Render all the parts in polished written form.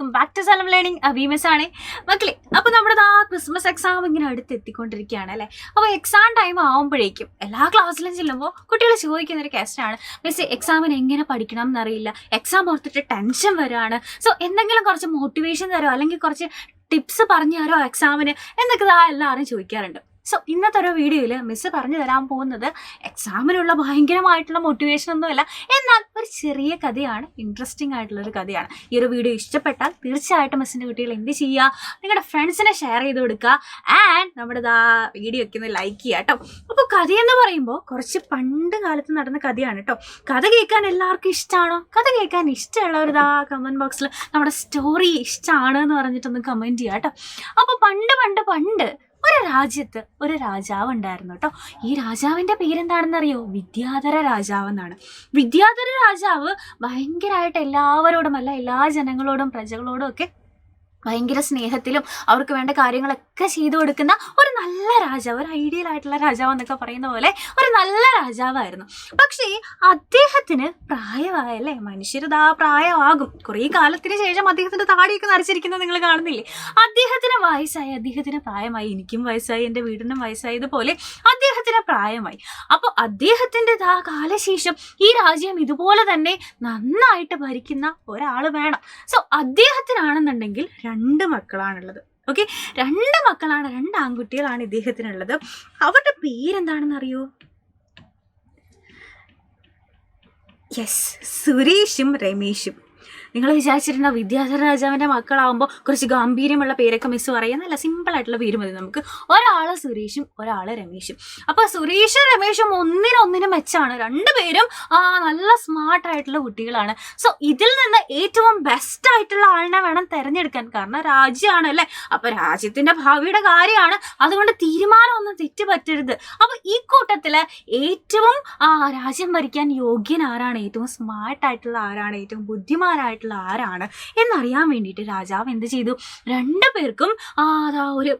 Welcome back to Salam learning. അബീമിസ് ആണ് മക്കളെ. അപ്പോൾ നമ്മുടെ ക്രിസ്മസ് എക്സാം ഇങ്ങനെ അടുത്തെത്തിക്കൊണ്ടിരിക്കുകയാണ് അല്ലേ. അപ്പോൾ എക്സാം ടൈം ആകുമ്പോഴേക്കും എല്ലാ ക്ലാസ്സിലും ചെല്ലുമ്പോൾ കുട്ടികൾ ചോദിക്കുന്ന ഒരു ക്വസ്റ്റ്യനാണ്, മിസ് എക്സാമിന് എങ്ങനെ പഠിക്കണം എന്നറിയില്ല, എക്സാം ഓർത്തിട്ട് ടെൻഷൻ വരികയാണ്, സോ എന്തെങ്കിലും കുറച്ച് മോട്ടിവേഷൻ തരുമോ അല്ലെങ്കിൽ കുറച്ച് ടിപ്സ് പറഞ്ഞു തരോ എക്സാമിന് എന്നൊക്കെ എല്ലാവരും ചോദിക്കാറുണ്ട്. സോ ഇന്നത്തെ ഒരു വീഡിയോയിൽ മിസ് പറഞ്ഞു തരാൻ പോകുന്നത് എക്സാമിനുള്ള ഭയങ്കരമായിട്ടുള്ള മോട്ടിവേഷൻ ഒന്നുമില്ല, എന്നാൽ ഒരു ചെറിയ കഥയാണ്, ഇൻട്രസ്റ്റിംഗ് ആയിട്ടുള്ളൊരു കഥയാണ്. ഈ ഒരു വീഡിയോ ഇഷ്ടപ്പെട്ടാൽ തീർച്ചയായിട്ടും മിസ്സിൻ്റെ കുട്ടികൾ എന്ത് ചെയ്യുക, നിങ്ങളുടെ ഫ്രണ്ട്സിനെ ഷെയർ ചെയ്ത് കൊടുക്കുക ആൻഡ് നമ്മുടെ വീഡിയോ ഒക്കെ ഒന്ന് ലൈക്ക് ചെയ്യുക കേട്ടോ. അപ്പോൾ കഥയെന്ന് പറയുമ്പോൾ കുറച്ച് പണ്ട് കാലത്ത് നടന്ന കഥയാണ് കേട്ടോ. കഥ കേൾക്കാൻ എല്ലാവർക്കും ഇഷ്ടമാണോ? കഥ കേൾക്കാൻ ഇഷ്ടമുള്ളവർ കമൻറ്റ് ബോക്സിൽ നമ്മുടെ സ്റ്റോറി ഇഷ്ടമാണ് എന്ന് പറഞ്ഞിട്ടൊന്ന് കമൻറ്റ് ചെയ്യുക കേട്ടോ. അപ്പോൾ പണ്ട് ഒരു രാജ്യത്ത് ഒരു രാജാവ് ഉണ്ടായിരുന്നു കേട്ടോ. ഈ രാജാവിൻ്റെ പേരെന്താണെന്നറിയോ? വിദ്യാധര രാജാവ് എന്നാണ്. വിദ്യാധര രാജാവ് ഭയങ്കരമായിട്ട് എല്ലാവരോടും എല്ലാ ജനങ്ങളോടും പ്രജകളോടും ഒക്കെ ഭയങ്കര സ്നേഹത്തിലും അവർക്ക് വേണ്ട കാര്യങ്ങളൊക്കെ ചെയ്തു കൊടുക്കുന്ന ഒരു നല്ല രാജാവ്, ഒരു ഐഡിയൽ ആയിട്ടുള്ള രാജാവ് എന്നൊക്കെ പറയുന്ന പോലെ ഒരു നല്ല രാജാവായിരുന്നു. പക്ഷേ അദ്ദേഹത്തിന് പ്രായമായല്ലേ, മനുഷ്യരിതാ പ്രായമാകും, കുറേ കാലത്തിന് ശേഷം അദ്ദേഹത്തിൻ്റെ താടിയൊക്കെ നരച്ചിരിക്കുന്നത് നിങ്ങൾ കാണുന്നില്ലേ. അദ്ദേഹത്തിന് വയസ്സായി, അദ്ദേഹത്തിന് പ്രായമായി, എനിക്കും വയസ്സായി, എൻ്റെ വീടിനും വയസ്സായതുപോലെ അദ്ദേഹത്തിന് പ്രായമായി. അപ്പോൾ അദ്ദേഹത്തിൻ്റെ കാലശേഷം ഈ രാജ്യം ഇതുപോലെ തന്നെ നന്നായിട്ട് ഭരിക്കുന്ന ഒരാൾ വേണം. സോ അദ്ദേഹത്തിനാണെന്നുണ്ടെങ്കിൽ 2 മക്കളാണുള്ളത്. ഓക്കെ, 2 മക്കളാണ്, 2 ആൺകുട്ടികളാണ് ഇദ്ദേഹത്തിനുള്ളത്. അവരുടെ പേരെന്താണെന്ന് അറിയോ? യെസ്, സുരേഷും രമേശും. നിങ്ങൾ വിചാരിച്ചിട്ടുണ്ടോ വിദ്യാധര രാജാവിൻ്റെ മക്കളാകുമ്പോൾ കുറച്ച് ഗാംഭീര്യമുള്ള പേരൊക്കെ മിസ് പറയാൻ? നല്ല സിമ്പിളായിട്ടുള്ള പേര് മതി നമുക്ക്. ഒരാൾ സുരേഷും ഒരാൾ രമേശും. അപ്പോൾ സുരേഷും രമേശും ഒന്നിനൊന്നിനും മെച്ചാണ്, 2 പേരും നല്ല സ്മാർട്ടായിട്ടുള്ള കുട്ടികളാണ്. സോ ഇതിൽ നിന്ന് ഏറ്റവും ബെസ്റ്റ് ആയിട്ടുള്ള ആളിനെ വേണം തിരഞ്ഞെടുക്കാൻ, കാരണം രാജ്യമാണ് അല്ലേ. അപ്പോൾ രാജ്യത്തിൻ്റെ ഭാവിയുടെ കാര്യമാണ്, അതുകൊണ്ട് തീരുമാനമൊന്നും തെറ്റ് പറ്റരുത്. അപ്പോൾ ഈ കൂട്ടത്തിൽ ഏറ്റവും രാജ്യം ഭരിക്കാൻ യോഗ്യൻ ആരാണ്, ഏറ്റവും സ്മാർട്ടായിട്ടുള്ള ആരാണ്, ഏറ്റവും ബുദ്ധിമാനായിട്ട് ആരാണ് എന്നറിയാൻ വേണ്ടിയിട്ട് രാജാവ് എന്ത് ചെയ്തു? 2 പേർക്കും ഒരു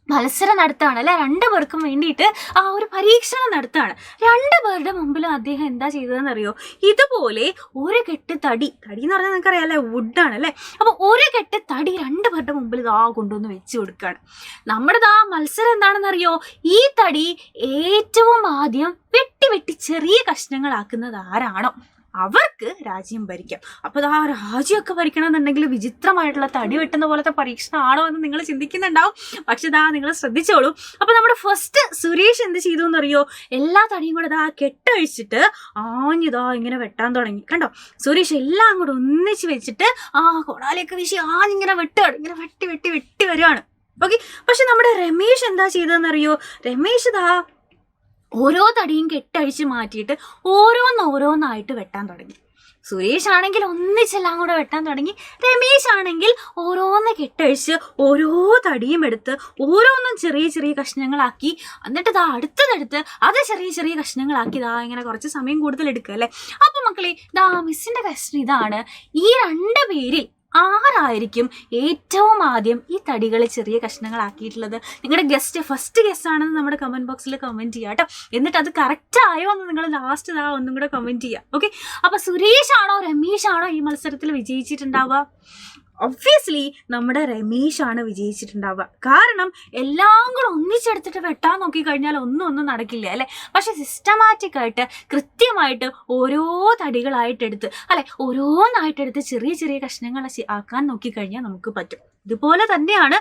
മത്സരം നടത്തുകയാണ് അല്ലെ. 2 പേർക്കും വേണ്ടിയിട്ട് ഒരു പരീക്ഷണം നടത്തുകയാണ്. 2 പേരുടെ മുമ്പിൽ അദ്ദേഹം എന്താ ചെയ്തതെന്ന് അറിയോ? ഇതുപോലെ ഒരു കെട്ട് തടി എന്ന് പറഞ്ഞാൽ നിങ്ങൾക്കറിയാം അല്ലേ, വുഡാണ് അല്ലേ. അപ്പോൾ ഒരു കെട്ട് തടി 2 പേരുടെ മുമ്പിൽ കൊണ്ടുവന്ന് വെച്ച് കൊടുക്കുകയാണ്. നമ്മുടെ മത്സരം എന്താണെന്നറിയോ? ഈ തടി ഏറ്റവും ആദ്യം വെട്ടി ചെറിയ കഷ്ണങ്ങളാക്കുന്നത് ആരാണോ അവർക്ക് രാജ്യം ഭരിക്കാം. അപ്പോൾ രാജ്യമൊക്കെ ഭരിക്കണമെന്നുണ്ടെങ്കിൽ വിചിത്രമായിട്ടുള്ള തടി വെട്ടുന്ന പോലത്തെ പരീക്ഷണമാണോ എന്ന് നിങ്ങൾ ചിന്തിക്കുന്നുണ്ടാവും. പക്ഷെ നിങ്ങൾ ശ്രദ്ധിച്ചോളൂ. അപ്പോൾ നമ്മുടെ ഫസ്റ്റ് സുരേഷ് എന്ത് ചെയ്തു എന്നറിയോ? എല്ലാ തടിയും കൂടെ കെട്ടഴിച്ചിട്ട് ഇങ്ങനെ വെട്ടാൻ തുടങ്ങി. കണ്ടോ, സുരേഷ് എല്ലാം കൂടെ ഒന്നിച്ച് വെച്ചിട്ട് കൊടാലിയൊക്കെ വീശി ഇങ്ങനെ വെട്ടുകയാണ്, ഇങ്ങനെ വെട്ടി വരുവാണ്. ഓക്കെ, പക്ഷെ നമ്മുടെ രമേശ് എന്താ ചെയ്തതെന്നറിയോ? രമേശ് ഓരോ തടിയും കെട്ടഴിച്ച് മാറ്റിയിട്ട് ഓരോന്നായിട്ട് വെട്ടാൻ തുടങ്ങി. സുരേഷ് ആണെങ്കിൽ ഒന്നിച്ചെല്ലാം കൂടെ വെട്ടാൻ തുടങ്ങി. രമേശ് ആണെങ്കിൽ ഓരോന്ന് കെട്ടഴിച്ച് ഓരോ തടിയും എടുത്ത് ഓരോന്നും ചെറിയ കഷ്ണങ്ങളാക്കി, എന്നിട്ട് അടുത്തതെടുത്ത് അത് ചെറിയ കഷ്ണങ്ങളാക്കി ഇങ്ങനെ കുറച്ച് സമയം കൂടുതൽ എടുക്കുക അല്ലേ. അപ്പോൾ മക്കളെ മിസ്സിൻ്റെ ക്വസ്റ്റ്യൻ ഇതാണ്, ഈ 2 പേരിൽ ആരായിരിക്കും ഏറ്റവും ആദ്യം ഈ തടികൾ ചെറിയ കഷ്ണങ്ങളാക്കിയിട്ടുള്ളത്? നിങ്ങളുടെ ഫസ്റ്റ് ഗസ്റ്റ് ആണെന്ന് നമ്മുടെ കമൻറ്റ് ബോക്സിൽ കമൻറ്റ് ചെയ്യുക കേട്ടോ. എന്നിട്ട് അത് കറക്റ്റ് ആയോ എന്ന് നിങ്ങൾ ലാസ്റ്റ് ഒന്നും കൂടെ കമൻറ്റ് ചെയ്യുക. ഓക്കെ, അപ്പോൾ സുരേഷ് ആണോ രമേശ് ആണോ ഈ മത്സരത്തിൽ വിജയിച്ചിട്ടുണ്ടാവുക? ഒബ്വിയസ്ലി നമ്മുടെ രമേശാണ് വിജയിച്ചിട്ടുണ്ടാവുക. കാരണം എല്ലാം കൂടെ ഒന്നിച്ചെടുത്തിട്ട് വെട്ടാൻ നോക്കിക്കഴിഞ്ഞാൽ ഒന്നും നടക്കില്ല അല്ലേ. പക്ഷെ സിസ്റ്റമാറ്റിക് ആയിട്ട് കൃത്യമായിട്ട് ഓരോ തടികളായിട്ടെടുത്ത് ഓരോന്നായിട്ടെടുത്ത് ചെറിയ കഷ്ണങ്ങൾ ആക്കാൻ നോക്കിക്കഴിഞ്ഞാൽ നമുക്ക് പറ്റും. ഇതുപോലെ തന്നെയാണ്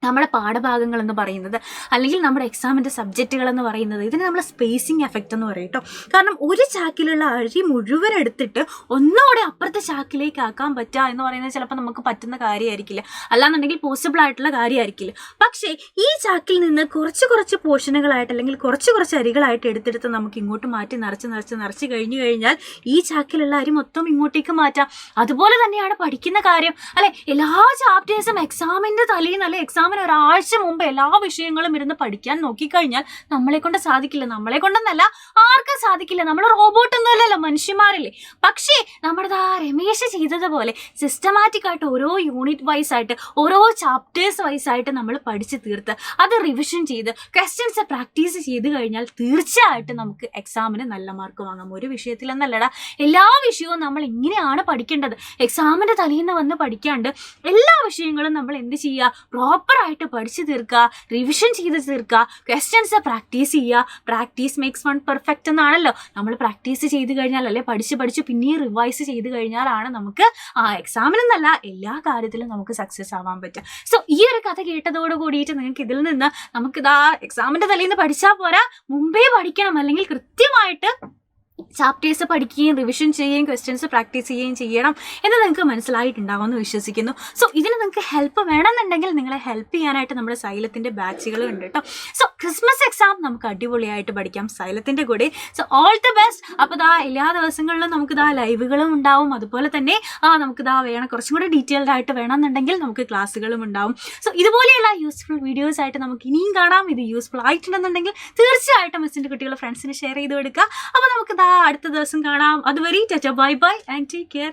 നമ്മുടെ പാഠഭാഗങ്ങൾ എന്ന് പറയുന്നത്, അല്ലെങ്കിൽ നമ്മുടെ എക്സാമിൻ്റെ സബ്ജക്റ്റുകൾ എന്ന് പറയുന്നത്. ഇതിന് നമ്മൾ സ്പേസിങ് എഫക്റ്റ് എന്ന് പറയും കേട്ടോ. കാരണം ഒരു ചാക്കിലുള്ള അരി മുഴുവൻ എടുത്തിട്ട് ഒന്നുകൂടെ അപ്പുറത്തെ ചാക്കിലേക്ക് ആക്കാൻ പറ്റുക എന്ന് പറയുന്നത് ചിലപ്പോൾ നമുക്ക് പറ്റുന്ന കാര്യമായിരിക്കില്ല, അല്ലാന്നുണ്ടെങ്കിൽ പോസിബിൾ ആയിട്ടുള്ള കാര്യമായിരിക്കില്ല. പക്ഷേ ഈ ചാക്കിൽ നിന്ന് കുറച്ച് പോർഷനുകളായിട്ട് അല്ലെങ്കിൽ കുറച്ച് അരികളായിട്ട് എടുത്തെടുത്ത് നമുക്ക് ഇങ്ങോട്ട് മാറ്റി നിറച്ച് കഴിഞ്ഞാൽ ഈ ചാക്കിലുള്ള അരി മൊത്തം ഇങ്ങോട്ടേക്ക് മാറ്റാം. അതുപോലെ തന്നെയാണ് പഠിക്കുന്ന കാര്യം അല്ലെ. എല്ലാ ചാപ്റ്റേഴ്സും എക്സാമിൻ്റെ തലേന്ന് അല്ലെ എക്സാം എക്സാമിന് ഒരാഴ്ച മുമ്പ് എല്ലാ വിഷയങ്ങളും ഇരുന്ന് പഠിക്കാൻ നോക്കിക്കഴിഞ്ഞാൽ നമ്മളെ കൊണ്ട് സാധിക്കില്ല. നമ്മളെ കൊണ്ടൊന്നല്ല, ആർക്കും സാധിക്കില്ല. നമ്മൾ റോബോട്ടൊന്നും അല്ലല്ലോ, മനുഷ്യന്മാരല്ലേ. പക്ഷേ നമ്മുടെ രമേശ് ചെയ്തതുപോലെ സിസ്റ്റമാറ്റിക് ആയിട്ട് ഓരോ യൂണിറ്റ് വൈസ് ആയിട്ട് ഓരോ ചാപ്റ്റേഴ്സ് വൈസ് ആയിട്ട് നമ്മൾ പഠിച്ച് തീർത്ത് അത് റിവിഷൻ ചെയ്ത് ക്വസ്റ്റ്യൻസ് പ്രാക്ടീസ് ചെയ്ത് കഴിഞ്ഞാൽ തീർച്ചയായിട്ടും നമുക്ക് എക്സാമിന് നല്ല മാർക്ക് വാങ്ങാം. ഒരു വിഷയത്തിലെന്നല്ലടാ, എല്ലാ വിഷയവും നമ്മൾ ഇങ്ങനെയാണ് പഠിക്കേണ്ടത്. എക്സാമിൻ്റെ തലേന്ന് വന്ന് പഠിക്കാണ്ട് എല്ലാ വിഷയങ്ങളും നമ്മൾ എന്ത് ചെയ്യുക, പ്രോപ്പറായിട്ട് പഠിച്ച് തീർക്കുക, റിവിഷൻ ചെയ്ത് തീർക്കുക, ക്വസ്റ്റ്യൻസ് പ്രാക്ടീസ് ചെയ്യുക. പ്രാക്ടീസ് മേക്സ് വൺ പെർഫെക്റ്റ് എന്നാണല്ലോ. നമ്മൾ പ്രാക്ടീസ് ചെയ്ത് കഴിഞ്ഞാൽ, അല്ലെ പഠിച്ച് പിന്നെയും റിവൈസ് ചെയ്ത് കഴിഞ്ഞാലാണ് നമുക്ക് എക്സാമിനെന്നല്ല എല്ലാ കാര്യത്തിലും നമുക്ക് സക്സസ് ആവാൻ പറ്റും. സോ ഈ ഒരു കഥ കേട്ടതോട് കൂടിയിട്ട് നിങ്ങൾക്ക് ഇതിൽ നിന്ന് നമുക്കിതാ എക്സാമിൻ്റെ തലേന്ന് പഠിച്ചാൽ പോരാ, മുമ്പേ പഠിക്കണം. അല്ലെങ്കിൽ കൃത്യമായിട്ട് ചാപ്റ്റേഴ്സ് പഠിക്കുകയും റിവിഷൻ ചെയ്യുകയും ക്വസ്റ്റ്യൻസ് പ്രാക്ടീസ് ചെയ്യുകയും ചെയ്യണം എന്ന് നിങ്ങൾക്ക് മനസ്സിലായിട്ടുണ്ടാവുമെന്ന് വിശ്വസിക്കുന്നു. സോ ഇതിന് നിങ്ങൾക്ക് ഹെൽപ്പ് വേണമെന്നുണ്ടെങ്കിൽ നിങ്ങളെ ഹെൽപ്പ് ചെയ്യാനായിട്ട് നമ്മുടെ സൈലത്തിൻ്റെ ബാച്ചുകൾ ഉണ്ട് കേട്ടോ. സോ ക്രിസ്മസ് എക്സാം നമുക്ക് അടിപൊളിയായിട്ട് പഠിക്കാം സൈലത്തിൻ്റെ കൂടെ. So all the best. അപ്പോൾ എല്ലാ ദിവസങ്ങളിലും നമുക്ക് ലൈവുകളും ഉണ്ടാവും. അതുപോലെ തന്നെ നമുക്ക് വേണം കുറച്ചും കൂടെ ഡീറ്റെയിൽഡ് ആയിട്ട് വേണമെന്നുണ്ടെങ്കിൽ നമുക്ക് ക്ലാസ്സുകളും ഉണ്ടാവും. സോ ഇതുപോലെയുള്ള യൂസ്ഫുൾ വീഡിയോസ് ആയിട്ട് നമുക്ക് ഇനിയും കാണാം. ഇത് യൂസ്ഫുൾ ആയിട്ടുണ്ടെന്നുണ്ടെങ്കിൽ തീർച്ചയായിട്ടും മിസ്സിൻ്റെ കുട്ടികളുടെ ഫ്രണ്ട്സിന് ഷെയർ ചെയ്ത് കൊടുക്കുക. അപ്പോൾ നമുക്ക് അടുത്ത ദിവസം കാണാം. അതുവരെ bye bye and take care.